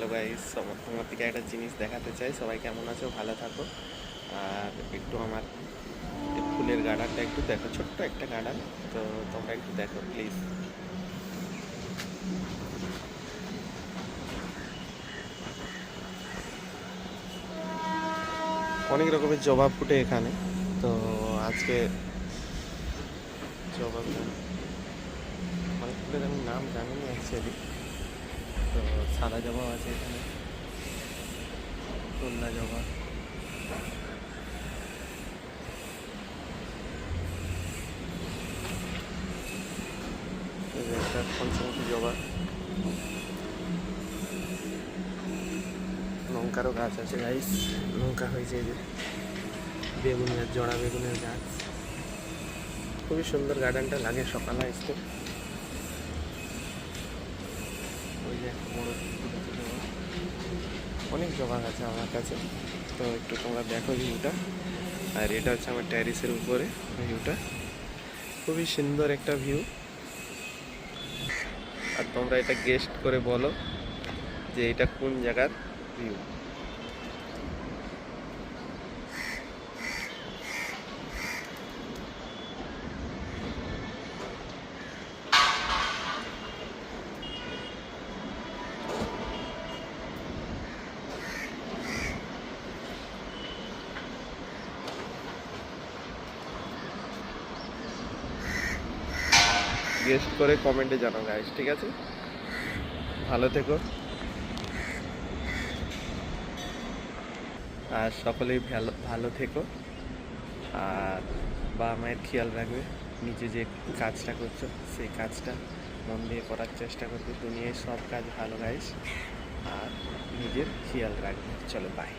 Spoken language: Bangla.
হ্যালো গাইস, তোমার থেকে একটা জিনিস দেখাতে চাই। সবাই কেমন আছো? ভালো থাকো। আর একটু আমার এই ফুলের গার্ডানটা একটু দেখো, ছোট্ট একটা গার্ডান। তো তোমরা একটু দেখো প্লিজ। অনেক রকমের জবা ফুটে এখানে। তো আজকে জবা অনেক ফুলের আমি নাম জানি না অ্যাকচুয়ালি। তো সাদা জবাও আছে এখানে, গোল্লা জবা, এই যে একটা পঞ্চমুখী জবা, লঙ্কারও গাছ আছে গাইস। লঙ্কা হয়েছে, এই যে বেগুনের জোড়া, বেগুনের গাছ। খুবই সুন্দর গার্ডেনটা লাগে সকালে আসতে। ওই যে একটা বড় পুকুর আছে, জবা, অনেক জবা আছে আমার কাছে। তো একটু তোমরা দেখো ভিউটা। আর এটা হচ্ছে আমার ট্যারিসের উপরে ভিউটা, খুবই সুন্দর একটা ভিউ। আর তোমরা এটা গেস্ট করে বলো যে এটা কোন জায়গার ভিউ। গেস্ট করে কমেন্টে জানাও গাইস, ঠিক আছে? ভালো থেকো, আর সকলেই ভালো ভালো থেকো। আর বাবা মায়ের খেয়াল রাখবে। নিজে যে কাজটা করছো সেই কাজটা মন দিয়ে করার চেষ্টা করবে। দুনিয়ায় সব কাজ ভালো গাইস। আর নিজের খেয়াল রাখবে। চলো বাই।